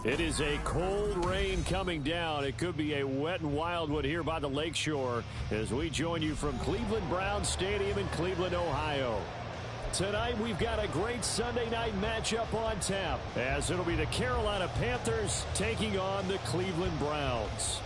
It is a cold rain coming down. It could be a wet and wild one here by the lakeshore as we join you from Cleveland Browns Stadium in Cleveland, Ohio. Tonight we've got a great Sunday night matchup on tap as it'll be the Carolina Panthers taking on the Cleveland Browns.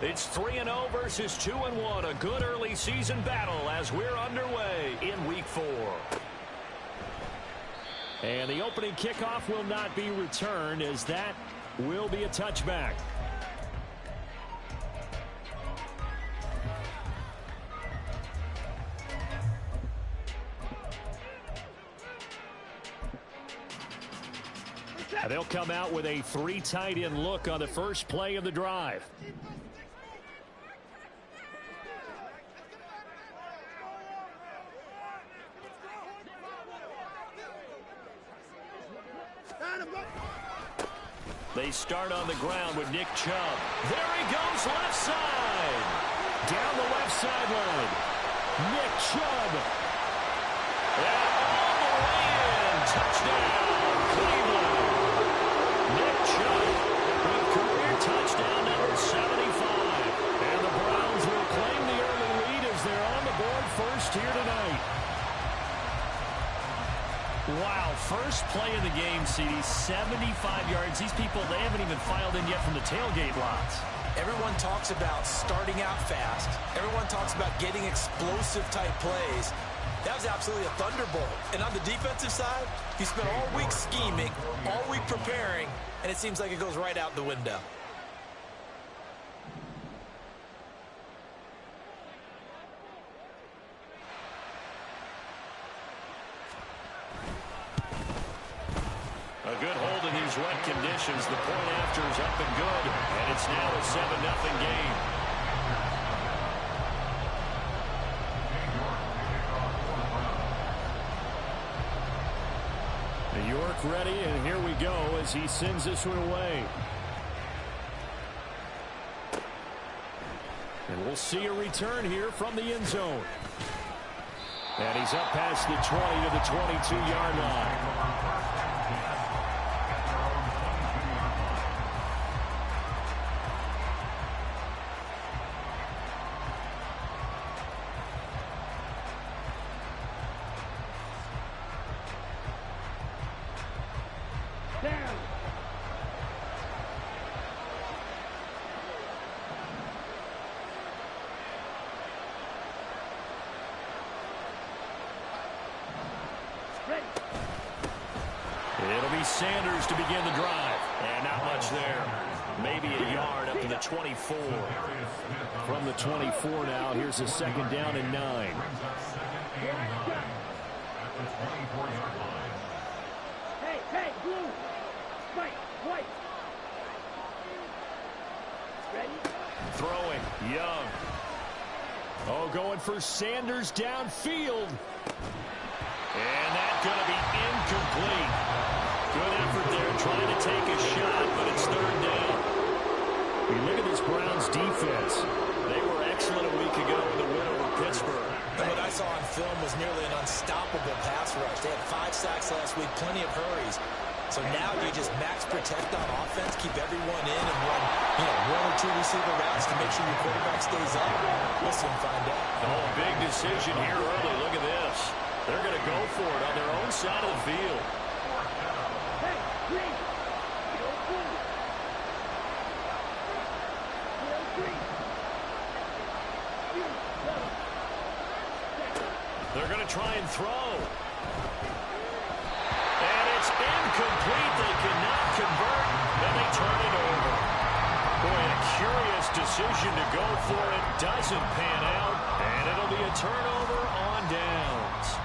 It's 3-0 versus 2-1. A good early season battle as we're underway in Week 4. And the opening kickoff will not be returned as that will be a touchback. And they'll come out with a 3 tight end look on the first play of the drive. They start on the ground with Nick Chubb. There he goes, left side. Down the left sideline. Nick Chubb. And all the way in. Touchdown, Cleveland. Nick Chubb with career touchdown number 75. And the Browns will claim the early lead as they're on the board first here tonight. Wow, first play of the game, CD, 75 yards. These people, they haven't even filed in yet from the tailgate lots. Everyone talks about starting out fast. Everyone talks about getting explosive-type plays. That was absolutely a thunderbolt. And on the defensive side, you spent all week scheming, all week preparing, and it seems like it goes right out the window. A good hold in these wet conditions. The point after is up and good, and it's now a 7-0 game. New York ready, and here we go as he sends this one away. And we'll see a return here from the end zone. And he's up past the 20 to the 22-yard line. It'll be Sanders to begin the drive. And not much there. Maybe a yard up to the 24. From the 24 now, here's a second down and 9. Hey, blue. White. Ready? Throwing, Young. Oh, going for Sanders downfield. And that's going to be incomplete. Good effort there trying to take a shot, but it's third down. We look at this Browns defense. They were excellent a week ago in the win over Pittsburgh. And what I saw on film was nearly an unstoppable pass rush. They had 5 sacks last week, plenty of hurries. So now you just max protect on offense, keep everyone in, and run, 1 or 2 receiver routes to make sure your quarterback stays up. We'll soon find out. Oh, big decision here early. Look at this. They're going to go for it on their own side of the field. Hey, green. They're going to try and throw. And it's incomplete. They cannot convert, and they turn it over. Boy, a curious decision to go for it. Doesn't pan out, and it'll be a turnover on downs.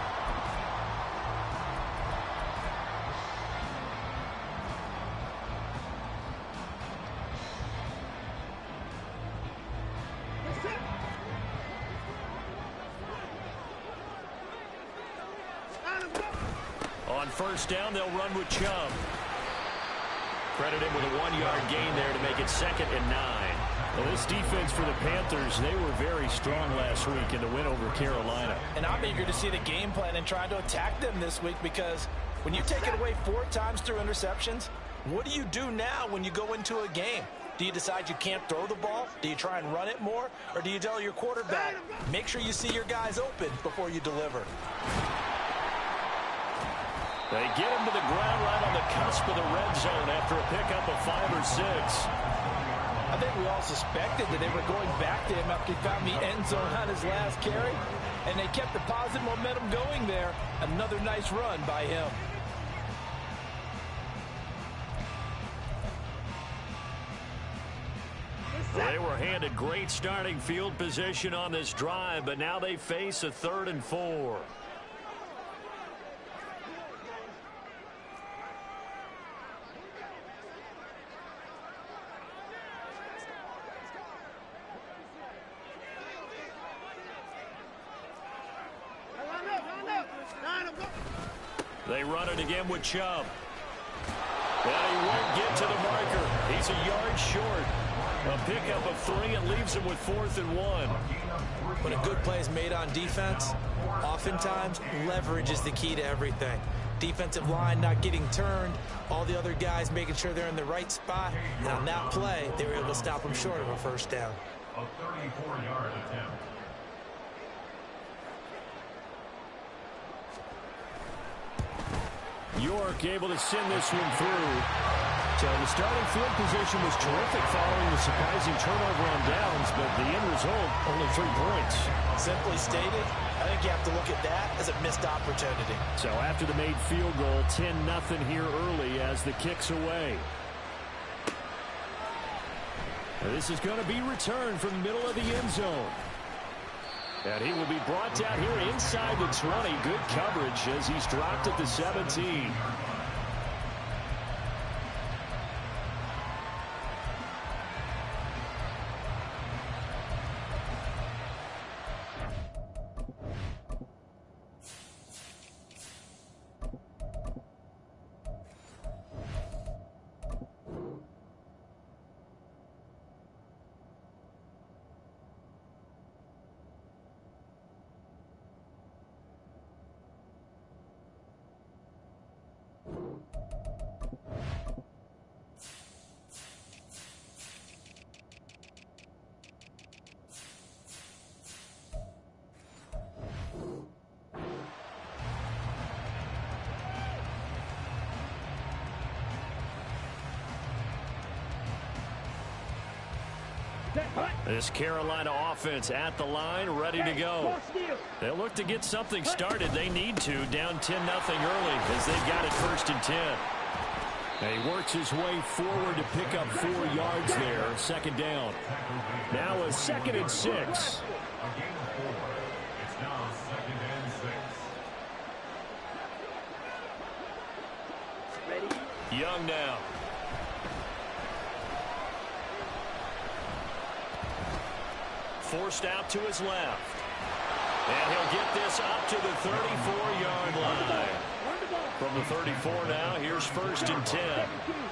On first down, they'll run with Chubb. Credit him with a 1-yard gain there to make it 2nd and 9. Well, this defense for the Panthers, they were very strong last week in the win over Carolina. And I'm eager to see the game plan and try to attack them this week, because when you take it away 4 times through interceptions, what do you do now when you go into a game? Do you decide you can't throw the ball? Do you try and run it more? Or do you tell your quarterback, make sure you see your guys open before you deliver? They get him to the ground right on the cusp of the red zone after a pickup of 5 or 6. I think we all suspected that they were going back to him after he found the end zone on his last carry, and they kept the positive momentum going there. Another nice run by him. Well, they were handed great starting field position on this drive, but now they face a 3rd and 4. They run it again with Chubb. And he won't get to the marker. He's a yard short. A pickup of 3 and leaves him with 4th and 1. When a good play is made on defense, oftentimes leverage is the key to everything. Defensive line not getting turned, all the other guys making sure they're in the right spot. And on that play, they were able to stop him short of a 1st down. A 34-yard attempt. York able to send this one through. So the starting field position was terrific following the surprising turnover on downs, but the end result, only 3 points. Simply stated, I think you have to look at that as a missed opportunity. So after the made field goal, 10-0 here early as the kick's away. Now this is going to be returned from the middle of the end zone. And he will be brought down here inside the 20. Good coverage as he's dropped at the 17. This Carolina offense at the line, ready to go. They'll look to get something started. They need to, down 10-0 early as they've got it 1st and 10. And he works his way forward to pick up 4 yards there, 2nd down. Now a 2nd and 6. A gain of 4. It's now 2nd and 6. Young now. Forced out to his left. And he'll get this up to the 34-yard line. From the 34 now, here's 1st and 10.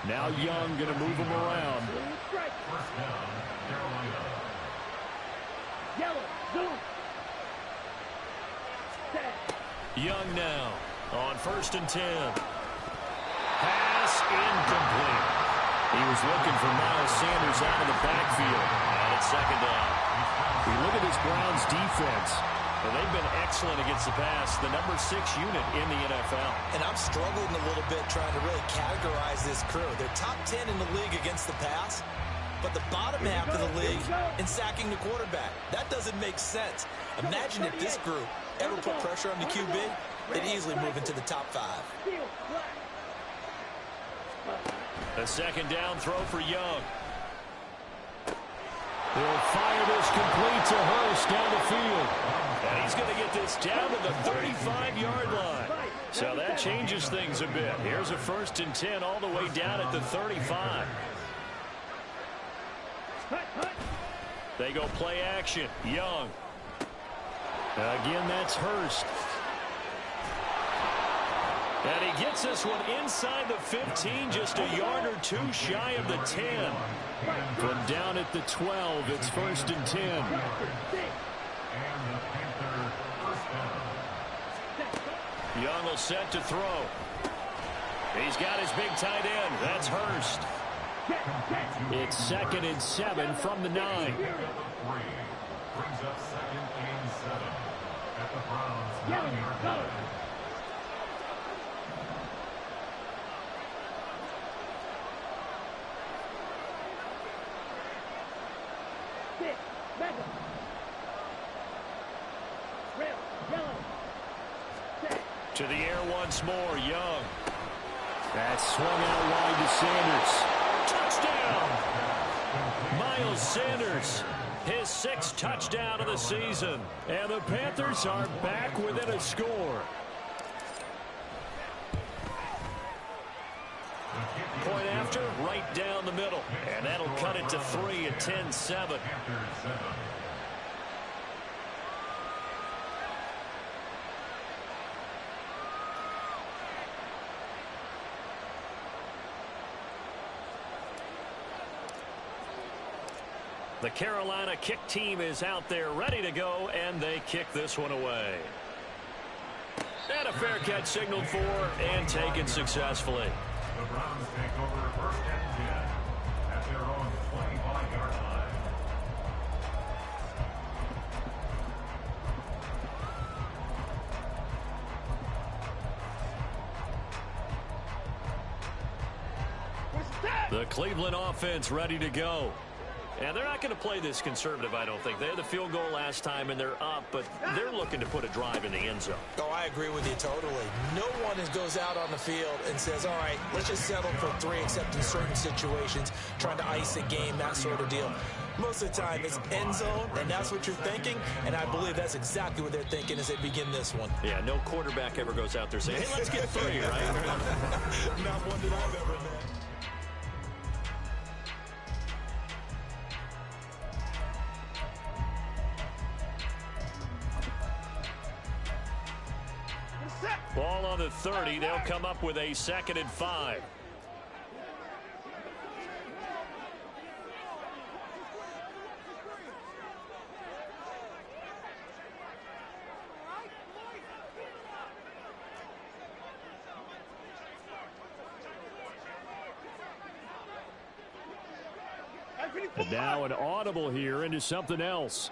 Now Young going to move him around. 1st down, Carolina. Yellow, zoom. Young now on 1st and 10. Pass incomplete. He was looking for Miles Sanders out of the backfield. And it's 2nd down. We look at this Browns defense. Well, they've been excellent against the pass, the number 6 unit in the NFL. And I'm struggling a little bit trying to really categorize this crew. They're top 10 in the league against the pass, but the bottom half of the league in sacking the quarterback. That doesn't make sense. Imagine if this group ever put pressure on the QB, they'd easily move into the top 5. A 2nd down throw for Young. They'll fire this complete to Hurst down the field. And he's going to get this down to the 35-yard line. So that changes things a bit. Here's a 1st and 10 all the way down at the 35. They go play action. Young. Again, that's Hurst. And he gets this one inside the 15, just a yard or two shy of the 10. From down at the 12, it's 1st and 10. And the Panther first down. Young will set to throw. He's got his big tight end. That's Hurst. It's 2nd and 7 from the 9. Brings up 2nd and 7 at the Browns' 9-yard line. To the air once more, Young. That's swung out wide to Sanders. Touchdown! Miles Sanders, his 6th touchdown of the season. And the Panthers are back within a score. Point after, right down the middle. And that'll cut it to 3 at 10-7. The Carolina kick team is out there ready to go, and they kick this one away. And a fair catch signaled for and taken successfully. The Browns take over 1st and 10 at their own 25-yard line. The Cleveland offense ready to go. And they're not going to play this conservative, I don't think. They had the field goal last time, and they're up, but they're looking to put a drive in the end zone. Oh, I agree with you totally. No one goes out on the field and says, all right, let's just settle for 3, except in certain situations, trying to ice a game, that sort of deal. Most of the time, it's end zone, and that's what you're thinking, and I believe that's exactly what they're thinking as they begin this one. Yeah, no quarterback ever goes out there saying, hey, let's get 3, right? Not one that I've ever met. Ball on the 30. They'll come up with a 2nd and 5. And now an audible here into something else.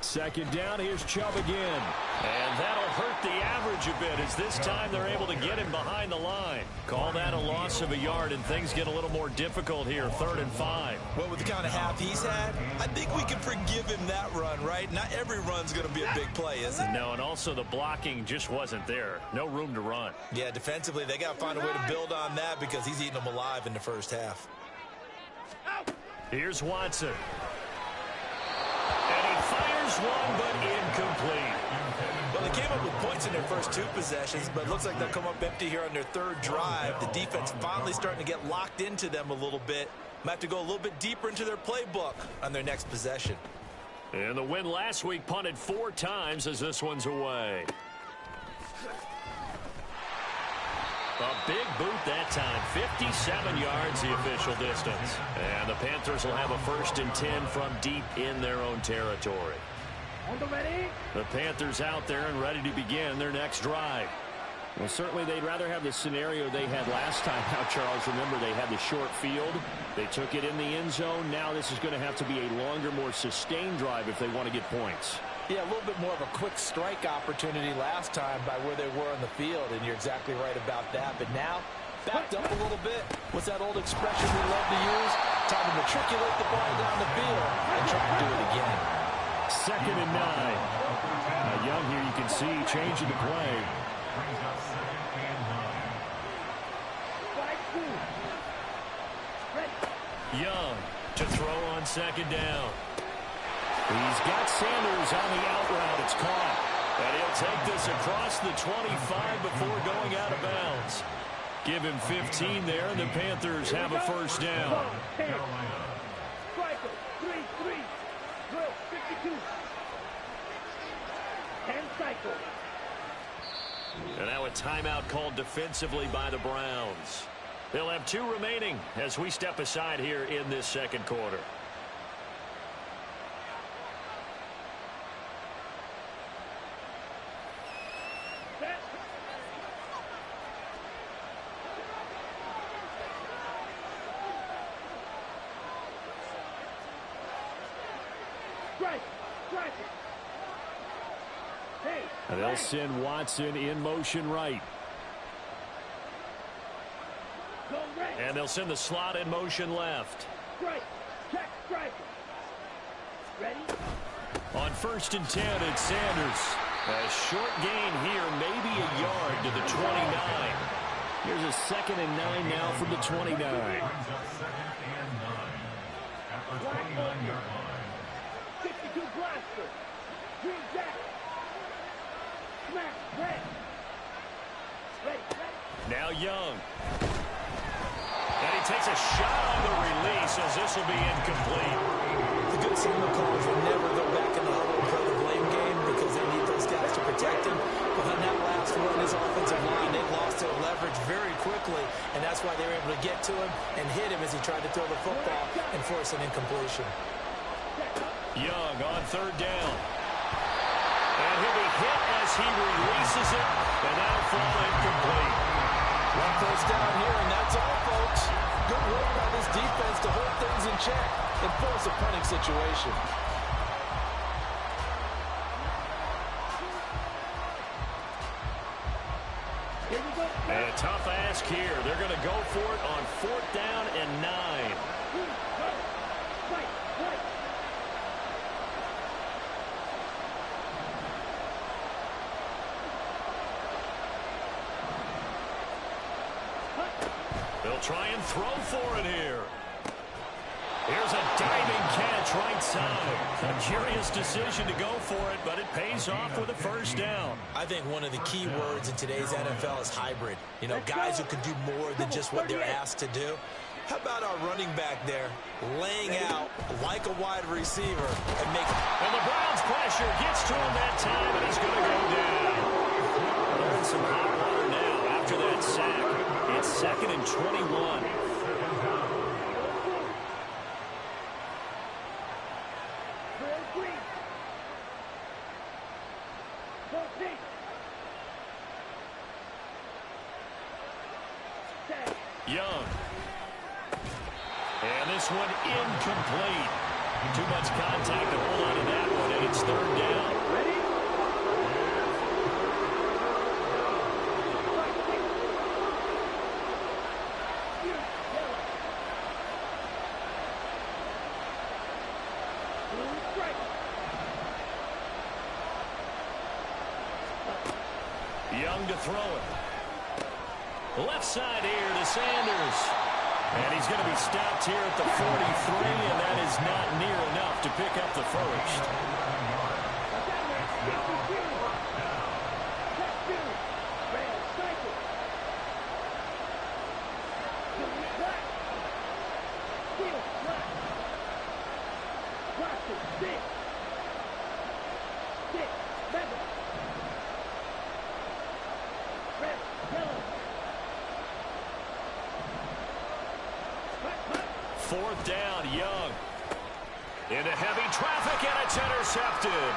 2nd down, here's Chubb again. And that'll hurt the average a bit as this time they're able to get him behind the line. Call that a loss of a yard, and things get a little more difficult here, 3rd and 5. Well, with the kind of half he's had, I think we can forgive him that run, right? Not every run's going to be a big play, is it? No, and also the blocking just wasn't there. No room to run. Yeah, defensively, they got to find a way to build on that because he's eating them alive in the first half. Here's Watson. And he fires one, but incomplete. Well, they came up with points in their first 2 possessions, but it looks like they'll come up empty here on their 3rd drive. The defense finally starting to get locked into them a little bit. Might have to go a little bit deeper into their playbook on their next possession. And the win last week punted 4 times as this one's away. A big boot that time, 57 yards the official distance. And the Panthers will have a 1st and 10 from deep in their own territory. The Panthers out there and ready to begin their next drive. Well, certainly they'd rather have the scenario they had last time. Now, Charles, remember they had the short field. They took it in the end zone. Now this is going to have to be a longer, more sustained drive if they want to get points. Yeah, a little bit more of a quick strike opportunity last time by where they were on the field, and you're exactly right about that. But now, backed up a little bit. What's that old expression we love to use? Time to matriculate the ball down the field and try to do it again. 2nd and 9. Now Young here, you can see changing the play. Young to throw on 2nd down. He's got Sanders on the out route. It's caught. And he'll take this across the 25 before going out of bounds. Give him 15 there, and the Panthers have a 1st down. 52. 10 cycles. And now a timeout called defensively by the Browns. They'll have 2 remaining as we step aside here in this second quarter. And they'll send Watson in motion right. And they'll send the slot in motion left. Check, strike. Ready? On 1st and 10, it's Sanders. A short gain here, maybe a yard to the 29. Here's a 2nd and 9 now from the 29. Brings up 2nd and 9 at the 29-yard line. 52 blaster. Green jacket. Smash, red. Ready. Now Young. And he takes a shot on the release as this will be incomplete. The good signal callers will never go back in the huddle and play the blame game because they need those guys to protect him. But on that last one, his offensive line, they lost their leverage very quickly, and that's why they were able to get to him and hit him as he tried to throw the football and force an incompletion. Young on 3rd down. And he'll be hit as he releases it, and that'll fall incomplete. 1 first down here, and that's all, folks. Good work by this defense to hold things in check and force a punting situation. And a tough ask here. They're going to go for it on 4th down and 9. They'll try and throw for it here. Here's a diving catch right side. A curious decision to go for it, but it pays off with a 1st down. I think one of the key words in today's NFL is hybrid. You know, guys who can do more than just what they're asked to do. How about our running back there laying out like a wide receiver and making... And the Browns pressure gets to him that time, and he's going to go down. They're in some hot water now after that sack. It's 2nd and 21. Young. And this one incomplete. Too much contact to hold on to that one, and it's 3rd down. Ready? Young to throw it. Left side here to Sanders. And he's going to be stopped here at the 43, and that is not near enough to pick up the 1st. Fourth down, Young. Into heavy traffic, and it's intercepted.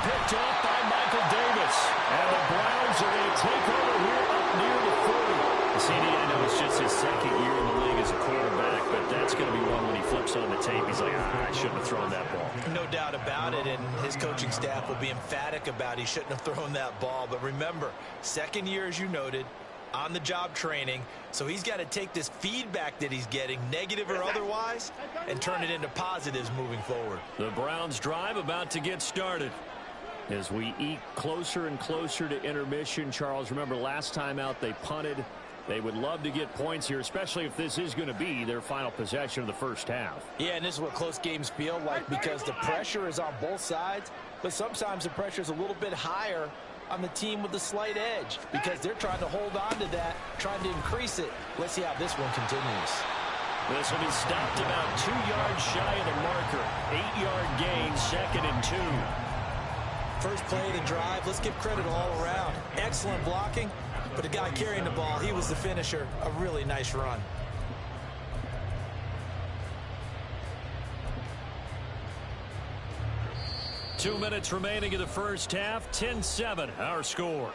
Picked off by Michael Davis. And the Browns are going to take over here up near the 40. CD, I know it's just his 2nd year in the league as a quarterback, but that's going to be one when he flips on the tape. He's like, I shouldn't have thrown that ball. No doubt about it, and his coaching staff will be emphatic about he shouldn't have thrown that ball. But remember, 2nd year, as you noted, on-the-job training, so he's got to take this feedback that he's getting, negative or otherwise, and turn it into positives moving forward. The Browns drive about to get started. As we eke closer and closer to intermission, Charles, remember last time out they punted. They would love to get points here, especially if this is going to be their final possession of the 1st half. Yeah, and this is what close games feel like because the pressure is on both sides, but sometimes the pressure is a little bit higher on the team with the slight edge because they're trying to hold on to that, trying to increase it. Let's see how this one continues. This will be stopped about 2 yards shy of the marker. 8-yard gain, 2nd and 2. First play of the drive, let's give credit all around. Excellent blocking, but the guy carrying the ball, he was the finisher. A really nice run. Two minutes remaining in the first half. 10-7, our score.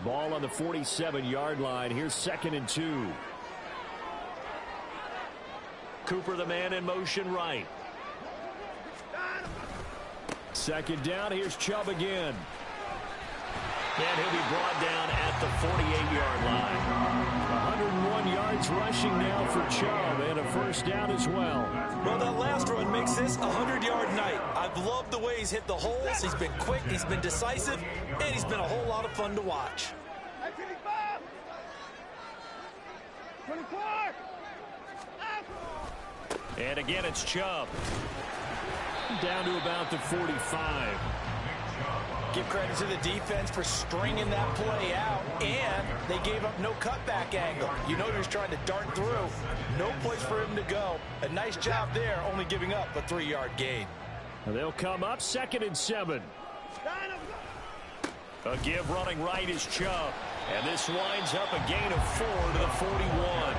Ball on the 47-yard line. Here's 2nd and 2. Cooper, the man in motion right. 2nd down. Here's Chubb again. And he'll be brought down at the 48-yard line. 101 yards rushing now for Chubb, and a first down as well. Well, that last run makes this a 100-yard night. I've loved the way he's hit the holes. He's been quick, he's been decisive, and he's been a whole lot of fun to watch. 24. And again, it's Chubb. Down to about the 45. Give credit to the defense for stringing that play out, and they gave up no cutback angle. You know he's trying to dart through. No place for him to go. A nice job there, only giving up a 3-yard gain. They'll come up 2nd and 7. A give running right is Chubb. And this winds up a gain of 4 to the 41.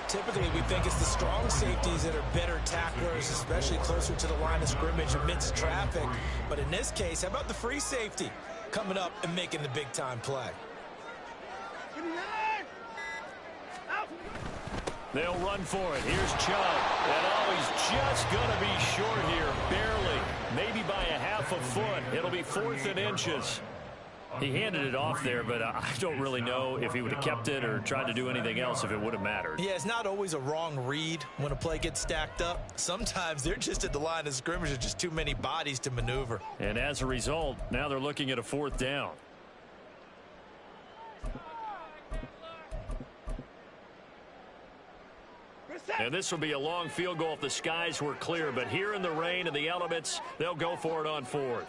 Typically, we think it's the strong safeties that are better tacklers, especially closer to the line of scrimmage amidst traffic. But in this case, how about the free safety coming up and making the big-time play? They'll run for it. Here's Chubb. And he's just going to be short here, barely. Maybe by a half a foot. It'll be 4th and inches. He handed it off there, but I don't really know if he would have kept it or tried to do anything else if it would have mattered. Yeah, it's not always a wrong read when a play gets stacked up. Sometimes they're just at the line of scrimmage. There's just too many bodies to maneuver. And as a result, now they're looking at a 4th down. And this will be a long field goal if the skies were clear, but here in the rain and the elements, they'll go for it on 4th.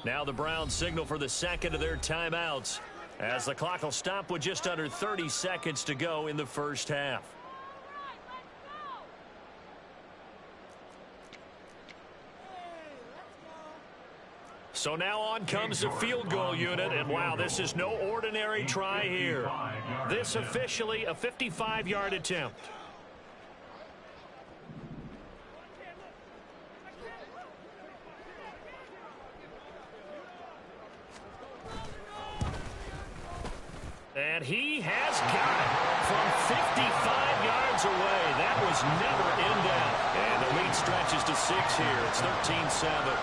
Now the Browns signal for the 2nd of their timeouts as the clock will stop with just under 30 seconds to go in the first half. So now on comes the field goal unit, and wow, this is no ordinary try here. This officially a 55-yard attempt. And he has got it from 55 yards away. That was never in doubt. And the lead stretches to 6 here. It's 13-7.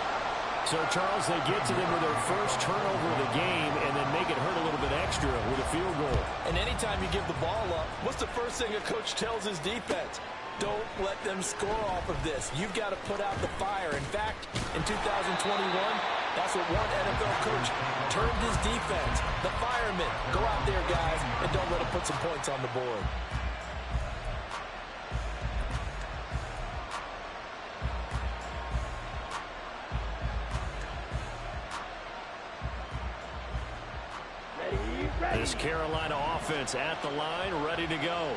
So, Charles, they get to them with their first turnover of the game and then make it hurt a little bit extra with a field goal. And anytime you give the ball up, what's the first thing a coach tells his defense? Don't let them score off of this. You've got to put out the fire. In fact, in 2021, that's what one NFL coach termed his defense. The firemen. Go out there, guys, and don't let them put some points on the board. This Carolina offense at the line, ready to go.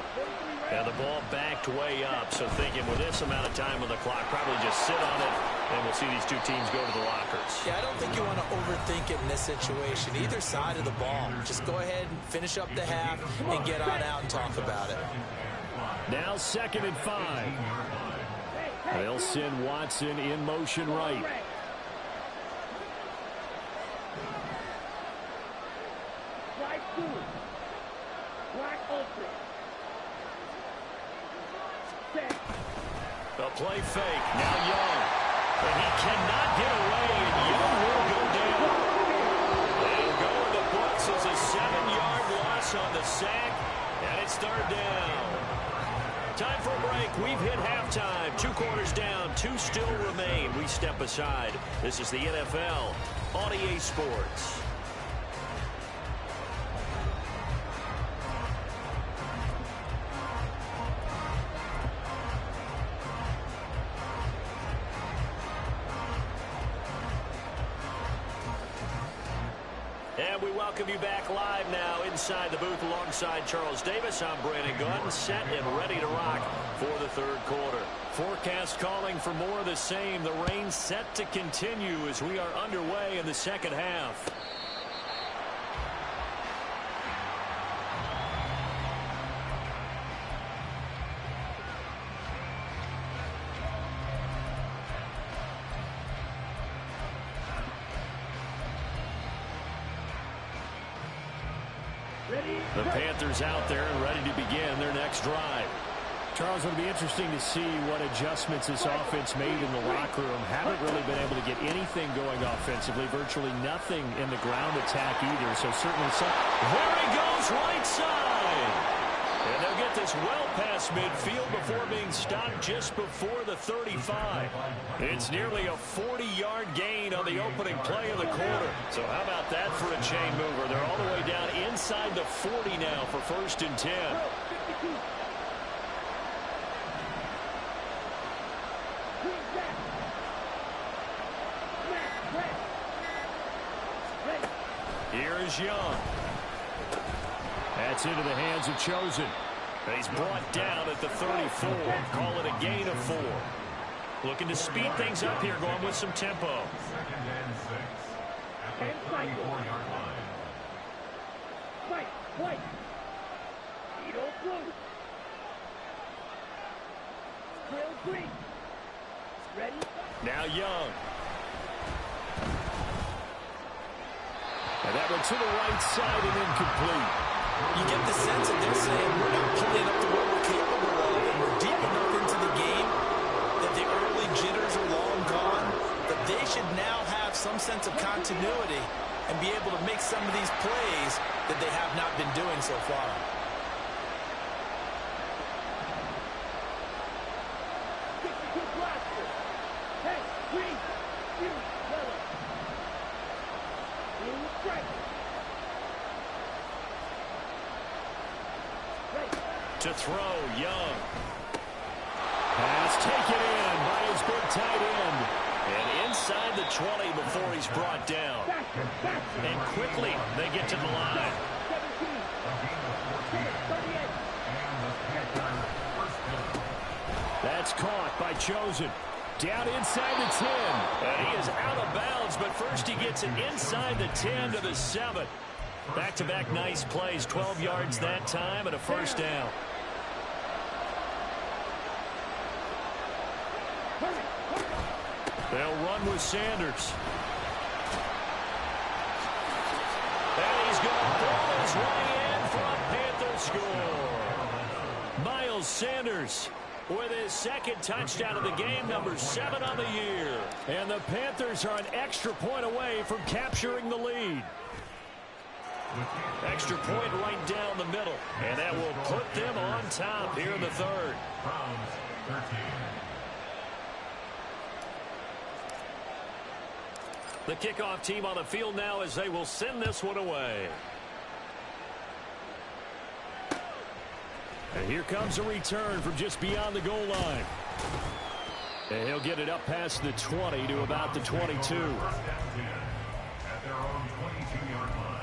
And the ball backed way up, so thinking with this amount of time on the clock, probably just sit on it, and we'll see these two teams go to the lockers. Yeah, I don't think you want to overthink it in this situation. Either side of the ball. Just go ahead and finish up the half and get on out and talk about it. Now 2nd and 5. They'll send Watson in motion right. A play fake. Now Young. And he cannot get away, and Young will go down. They'll go in the books as a 7-yard loss on the sack, and it's 3rd down. Time for a break. We've hit halftime. 2 quarters down. 2 still remain. We step aside. This is the NFL on EA Sports. And we welcome you back live now inside the booth alongside Charles Davis. I'm Brandon Gunn, set and ready to rock for the 3rd quarter. Forecast calling for more of the same. The rain set to continue as we are underway in the 2nd half. The Panthers out there and ready to begin their next drive. Charles, it'll be interesting to see what adjustments this offense made in the locker room. Haven't really been able to get anything going offensively. Virtually nothing in the ground attack either. So certainly some. There he goes, right side. And they'll get this well past midfield before being stopped just before the 35. It's nearly a 40-yard gain on the opening play of the quarter. So how about that for a chain mover? They're all the way down inside the 40 now for 1st and 10. Here is Young. That's into the hands of Chosen. He's brought down at the 34. Call it a gain of 4. Looking to speed things up here, going with some tempo. 2nd and 6 at the 34-yard line. Fight, white. Edo blue. Trail green. Ready? Now Young. And that went to the right side and incomplete. You get the sense that they're saying we're not playing up to what we're capable of, and we're deep enough into the game that the early jitters are long gone, that they should now have some sense of continuity and be able to make some of these plays that they have not been doing so far. To throw, Young. Pass taken in by his big tight end. And inside the 20 before he's brought down. And quickly they get to the line. That's caught by Chosen. Down inside the 10. And he is out of bounds, but first he gets it inside the 10 to the 7. Back-to-back nice plays, 12 yards that time and a 1st down. They'll run with Sanders. And he's going to pull his way in for a Panther score. Miles Sanders with his 2nd touchdown of the game, number 7 on the year. And the Panthers are an extra point away from capturing the lead. Extra point right down the middle. And that will put them on top here in the 3rd. Browns 13. The kickoff team on the field now as they will send this one away. And here comes a return from just beyond the goal line. And he'll get it up past the 20 to about the 22. At their own 22-yard line.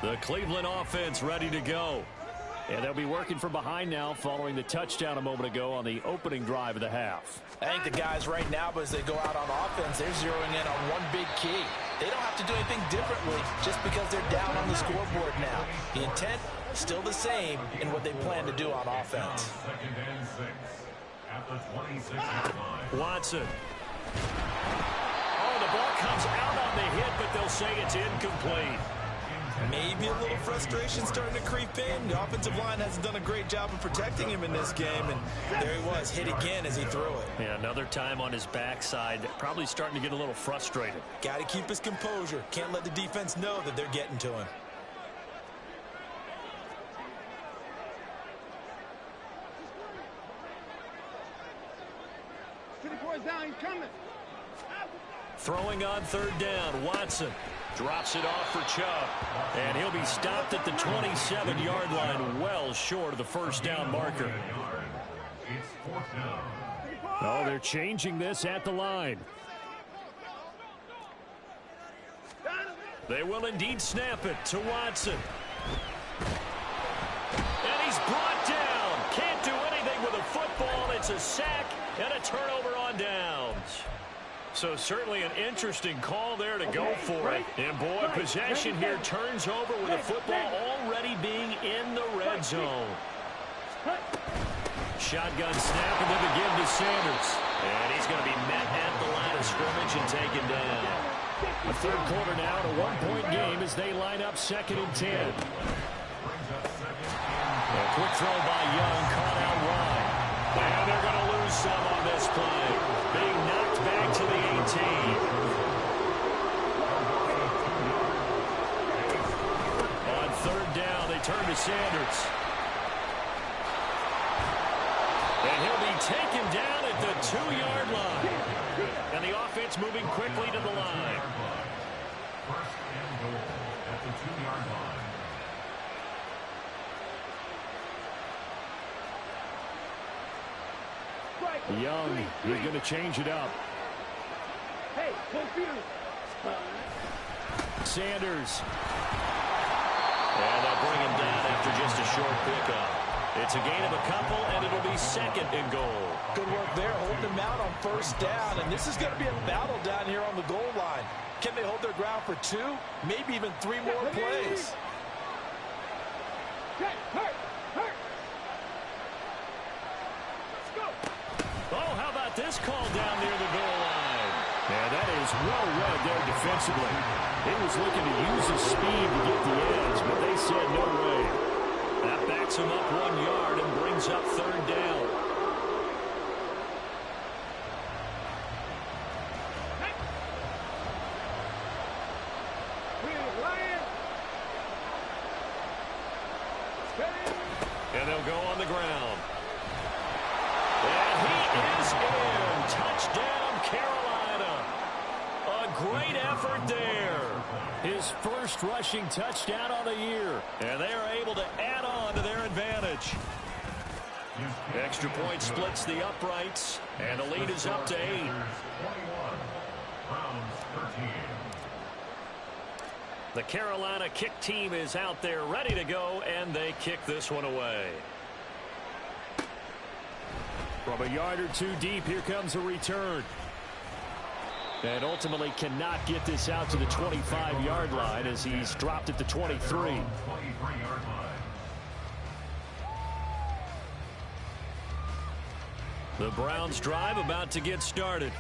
The Cleveland offense ready to go. And they'll be working from behind now following the touchdown a moment ago on the opening drive of the half. I think the guys right now, as they go out on offense, they're zeroing in on one big key. They don't have to do anything differently just because they're down on the scoreboard now. The intent still the same in what they plan to do on offense. 2nd and 6 at the 26-yard line. Watson. Oh, the ball comes out on the hit, but they'll say it's incomplete. Maybe a little frustration starting to creep in. The offensive line hasn't done a great job of protecting him in this game, and there he was, hit again as he threw it. Yeah, another time on his backside, probably starting to get a little frustrated. Got to keep his composure. Can't let the defense know that they're getting to him. Down, he's coming. Throwing on third down, Watson drops it off for Chubb, and he'll be stopped at the 27-yard line, well short of the first down marker. Oh, they're changing this at the line. They will indeed snap it to Watson. And he's brought down. Can't do anything with a football. It's a sack and a turnover on downs. So certainly an interesting call there to go for it. And boy, possession here turns over with the football already being in the red zone. Shotgun snap and then the give to Sanders. And he's going to be met at the line of scrimmage and taken down. The third quarter now, a one-point game as they line up 2nd and 10. A quick throw by Young, caught out wide. And they're going to lose some on this play. Being knocked back to the 18. On third down, they turn to Sanders. And he'll be taken down at the 2-yard line. And the offense moving quickly to the line. First and goal at the 2-yard line. Young, he's going to change it up. Hey, confused. Sanders. And they'll bring him down after just a short pickup. It's a gain of a couple, and it'll be 2nd and goal. Good work there, holding him out on first down, and this is going to be a battle down here on the goal line. Can they hold their ground for 2, maybe even 3 more plays? Hurt. Let's go. Oh, how about this call down near the goal line? Yeah, that is well read there defensively. He was looking to use his speed to get the edge, but they said no way. That backs him up 1 yard and brings up third down. And they'll go on the ground. And he is in. Touchdown, Carolina. A great effort there. His first rushing touchdown on the year. And they are able to add on to their advantage. Extra point splits the uprights. And the lead is up to 8. 21. Browns 13. The Carolina kick team is out there ready to go, and they kick this one away. From a yard or 2 deep, here comes a return. And ultimately cannot get this out to the 25-yard line as he's dropped at the 23. 23-yard line. The Browns drive about to get started.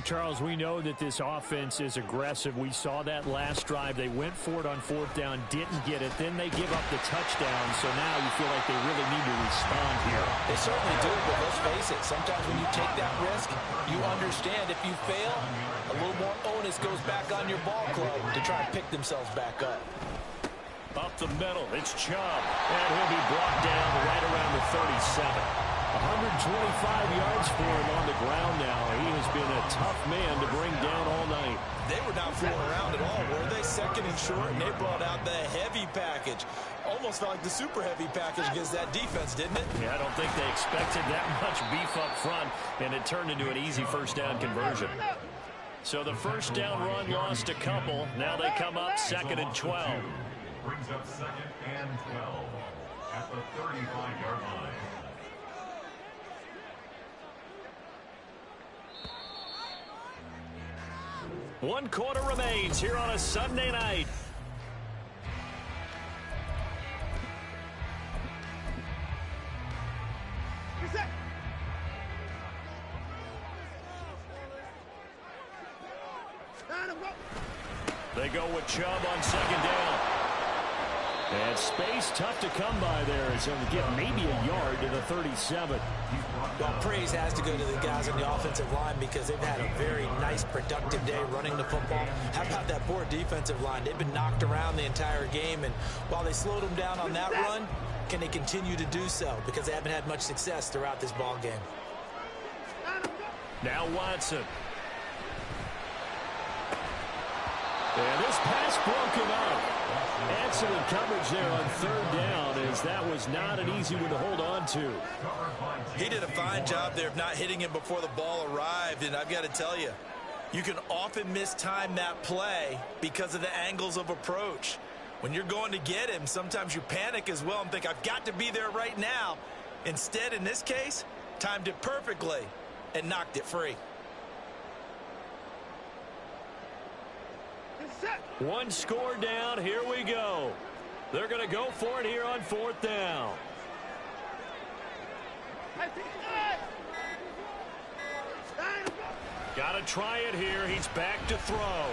Charles, we know that this offense is aggressive. We saw that last drive. They went for it on 4th down, didn't get it. Then they give up the touchdown. So now you feel like they really need to respond here. They certainly do, but let's face it. Sometimes when you take that risk, you understand if you fail, a little more onus goes back on your ball club to try and pick themselves back up. Up the middle, it's Chubb. And he'll be brought down right around the 37. 125 yards for him on the ground now. He has been a tough man to bring down all night. They were not fooling around at all, were they? 2nd and short, and they brought out the heavy package. Almost felt like the super heavy package against that defense, didn't it? Yeah, I don't think they expected that much beef up front, and it turned into an easy first down conversion. So the first down run lost a couple. Now they come up 2nd and 12. Brings up 2nd and 12 at the 35-yard line. One quarter remains here on a Sunday night. They go with Chubb on 2nd down. And space tough to come by there, as he'll get maybe a yard to the 37. Well, praise has to go to the guys on the offensive line because they've had a very nice, productive day running the football. How about that poor defensive line? They've been knocked around the entire game, and while they slowed them down on that run, can they continue to do so? Because they haven't had much success throughout this ball game. Now Watson. And this pass broken up. Excellent coverage there on third down, as that was not an easy one to hold on to. He did a fine job there of not hitting him before the ball arrived, and I've got to tell you, you can often mistime that play because of the angles of approach. When you're going to get him, sometimes you panic as well and think, I've got to be there right now. Instead, in this case, timed it perfectly and knocked it free. One score down. Here we go. They're going to go for it here on fourth down. Got to try it here. He's back to throw.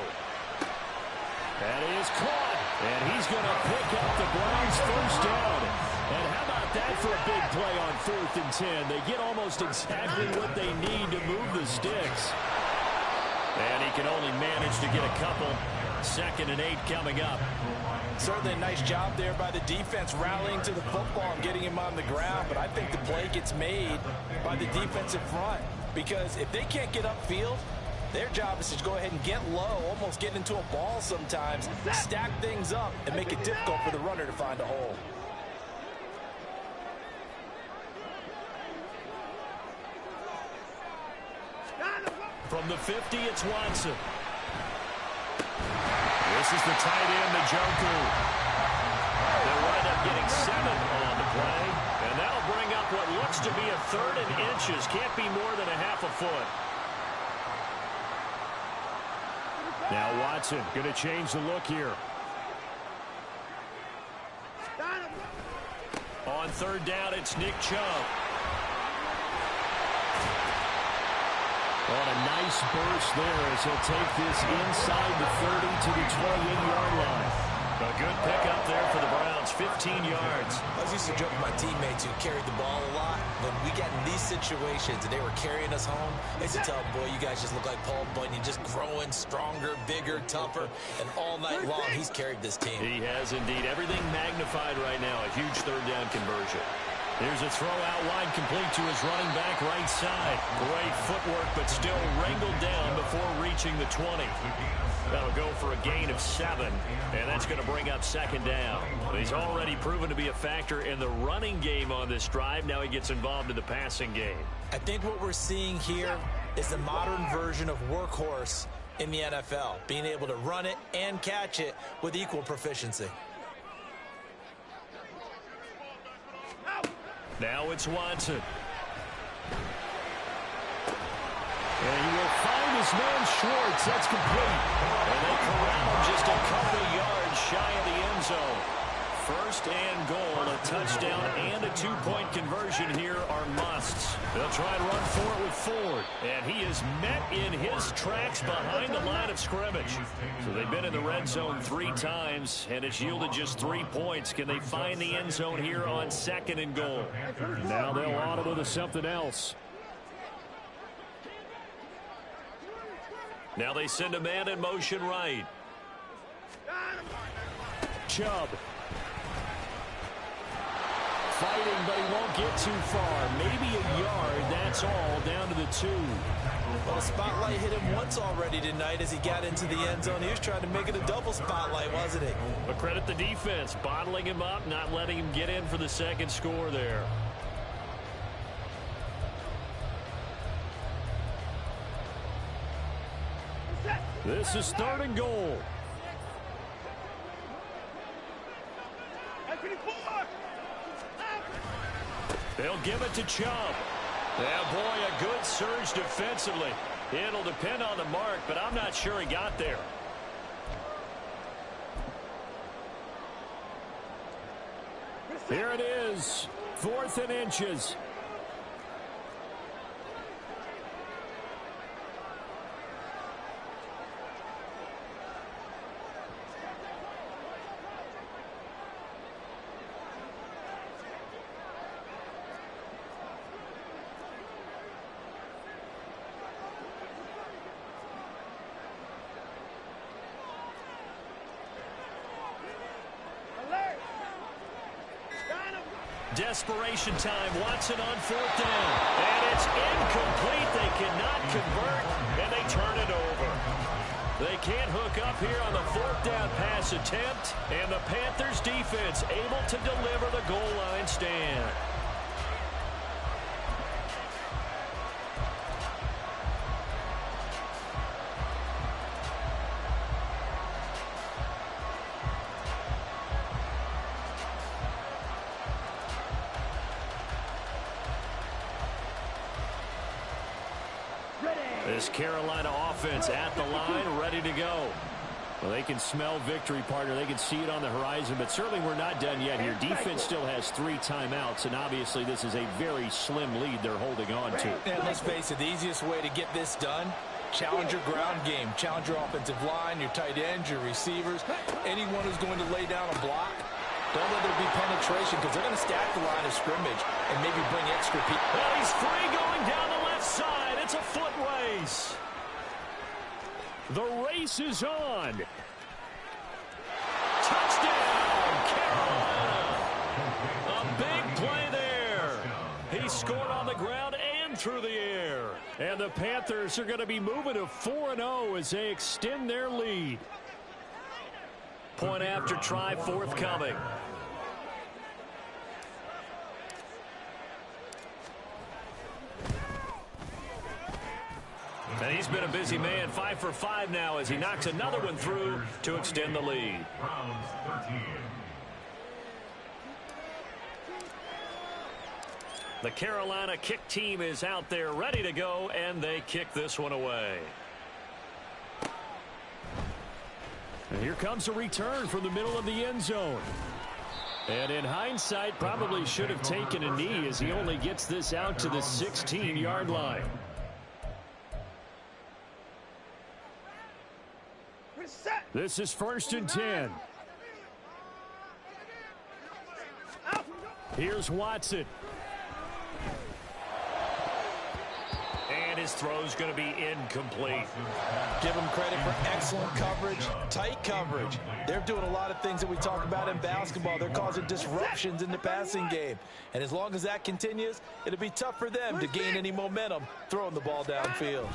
That is caught. And he's going to pick up the Browns' first down. And how about that for a big play on 4th and 10? They get almost exactly what they need to move the sticks. And he can only manage to get a couple. 2nd and 8 coming up. Certainly a nice job there by the defense rallying to the football and getting him on the ground, but I think the play gets made by the defensive front, because if they can't get upfield, their job is to go ahead and get low, almost get into a ball sometimes, stack things up, and make it difficult for the runner to find a hole. From the 50, it's Watson. This is the tight end, the Joker. They'll wind up getting 7 on the play, and that'll bring up what looks to be a 3rd and inches. Can't be more than a half a foot. Now Watson going to change the look here. On 3rd down, it's Nick Chubb. On a nice burst there as he'll take this inside the 30 to the 28-yard line. A good pickup there for the Browns, 15 yards. I was used to joke with my teammates who carried the ball a lot. When we got in these situations and they were carrying us home, I used to tell them, boy, you guys just look like Paul Bunyan, just growing stronger, bigger, tougher, and all night long he's carried this team. He has indeed. Everything magnified right now. A huge 3rd down conversion. Here's a throw out wide, complete to his running back right side. Great footwork, but still wrangled down before reaching the 20. That'll go for a gain of 7, and that's going to bring up 2nd down. He's already proven to be a factor in the running game on this drive. Now he gets involved in the passing game. I think what we're seeing here is the modern version of workhorse in the NFL, being able to run it and catch it with equal proficiency. Now it's Watson. And he will find his man Schwartz. That's complete. And they corral him just a couple yards shy of the end zone. 1st and goal, a touchdown and a 2-point conversion here are musts. They'll try and run for it with Ford. And he is met in his tracks behind the line of scrimmage. So they've been in the red zone 3 times, and it's yielded just 3 points. Can they find the end zone here on 2nd and goal? Now they'll audible to something else. Now they send a man in motion right. Chubb. Fighting, but he won't get too far. Maybe a yard, that's all, down to the 2. Well, the spotlight hit him once already tonight as he got into the end zone. He was trying to make it a double spotlight, wasn't he? But credit the defense, bottling him up, not letting him get in for the 2nd score there. This is 3rd and goal. They'll give it to Chubb. Yeah, boy, a good surge defensively. It'll depend on the mark, but I'm not sure he got there. Here it is, 4th and inches. Desperation time. Watson on 4th down. And it's incomplete. They cannot convert, and they turn it over. They can't hook up here on the 4th down pass attempt, and the Panthers defense able to deliver the goal line stand. This Carolina offense at the line, ready to go. Well, they can smell victory, partner. They can see it on the horizon, but certainly we're not done yet here. Defense still has 3 timeouts, and obviously this is a very slim lead they're holding on to. And let's face it, the easiest way to get this done, challenge your ground game. Challenge your offensive line, your tight ends, your receivers, anyone who's going to lay down a block. Don't let there be penetration because they're going to stack the line of scrimmage and maybe bring extra people. Well, he's free going down the left side. It's a foot race. The race is on. Touchdown, Carolina. A big play there. He scored on the ground and through the air. And the Panthers are going to be moving to 4-0 as they extend their lead. Point after try forthcoming. And he's been a busy man, 5 for 5 now as he knocks another one through to extend the lead. Browns 13. The Carolina kick team is out there ready to go, and they kick this one away. And here comes a return from the middle of the end zone. And in hindsight, probably should have taken a knee as he only gets this out to the 16-yard line. This is 1st and 10. Here's Watson. And his throw's going to be incomplete. Give them credit for excellent coverage, tight coverage. They're doing a lot of things that we talk about in basketball. They're causing disruptions in the passing game. And as long as that continues, it'll be tough for them to gain any momentum throwing the ball downfield.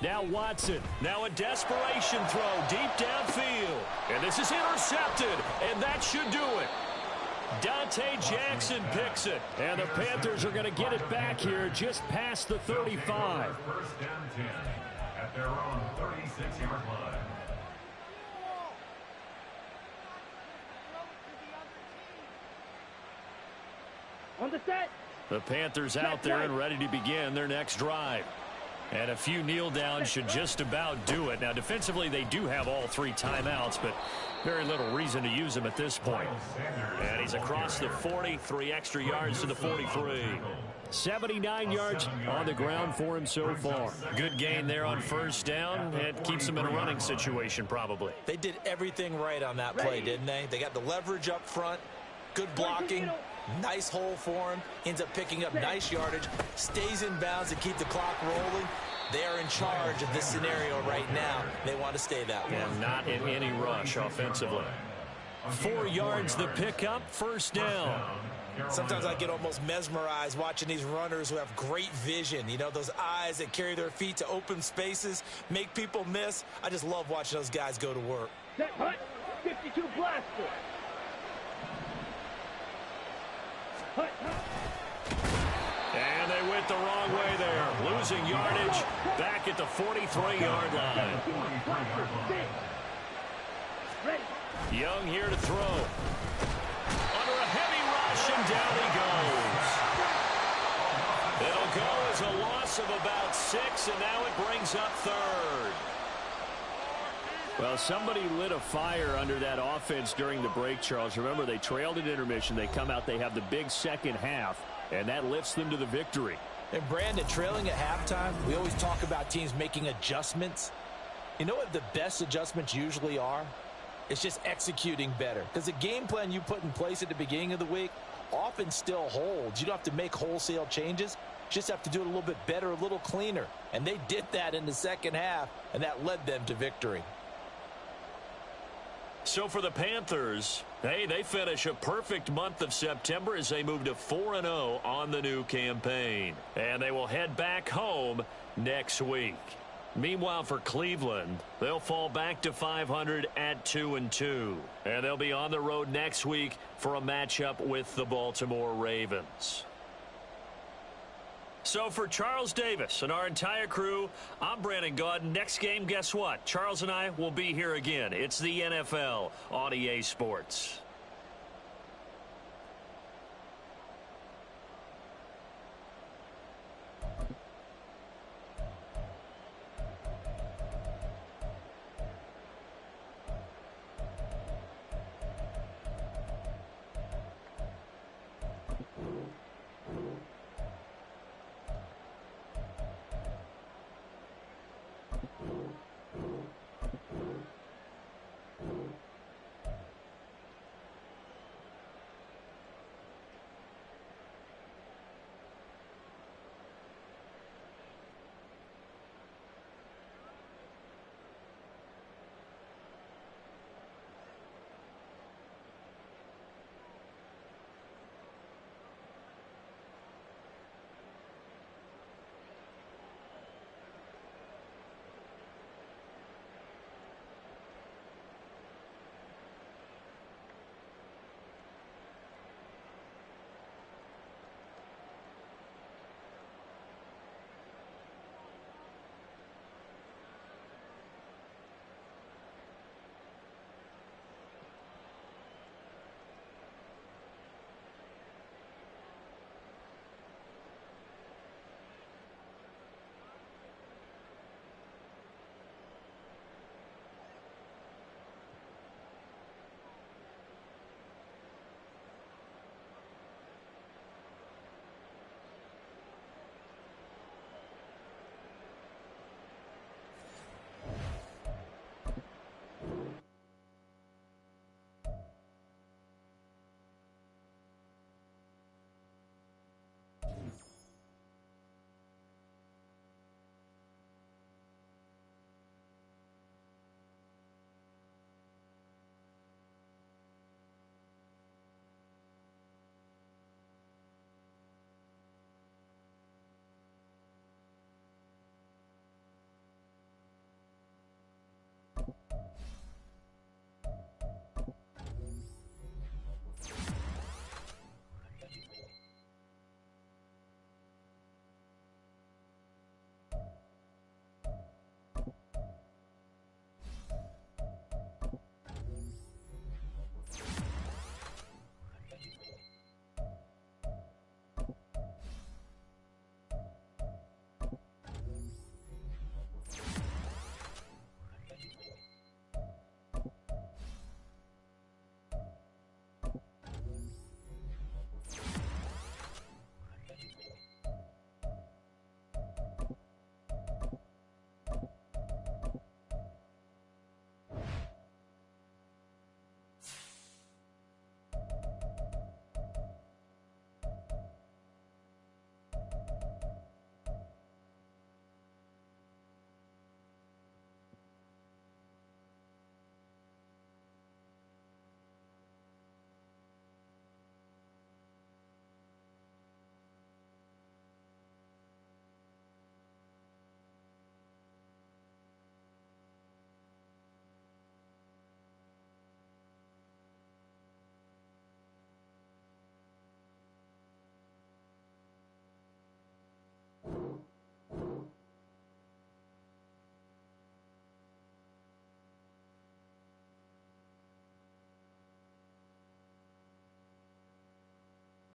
Now Watson. Now a desperation throw deep downfield. And this is intercepted. And that should do it. Dante Jackson picks it. And the Panthers are going to get it back here just past the 35. 1st and 10 at their own 36-yard line. On the set. The Panthers out there and ready to begin their next drive. And a few kneel downs should just about do it. Now, defensively, they do have all 3 timeouts, but very little reason to use them at this point. And he's across the 40, 3 extra yards to the 43. 79 yards on the ground for him so far. Good gain there on 1st down. It keeps him in a running situation probably. They did everything right on that play, didn't they? They got the leverage up front, good blocking, nice hole for him, ends up picking up nice yardage, stays in bounds to keep the clock rolling. They are in charge of this scenario right now. They want to stay that way. And not in any rush offensively. 4 yards the pickup, 1st down. Sometimes I get almost mesmerized watching these runners who have great vision. You know, those eyes that carry their feet to open spaces, make people miss. I just love watching those guys go to work. Set hut. 52 blaster. Hut, hut. And they went the wrong way there. Losing yardage back at the 43-yard line. Young here to throw. Under a heavy rush, and down he goes. It'll go as a loss of about 6, and now it brings up 3rd. Well, somebody lit a fire under that offense during the break, Charles. Remember, they trailed at intermission. They come out, they have the big second half, and that lifts them to the victory. And Brandon, trailing at halftime, we always talk about teams making adjustments. You know what the best adjustments usually are? It's just executing better. Because the game plan you put in place at the beginning of the week often still holds. You don't have to make wholesale changes. You just have to do it a little bit better, a little cleaner. And they did that in the second half, and that led them to victory. So for the Panthers, Hey, they finish a perfect month of September as they move to 4-0 on the new campaign. And they will head back home next week. Meanwhile, for Cleveland, they'll fall back to 500 at 2-2. And they'll be on the road next week for a matchup with the Baltimore Ravens. So for Charles Davis and our entire crew, I'm Brandon Gaudin. Next game, guess what? Charles and I will be here again. It's the NFL on EA Sports.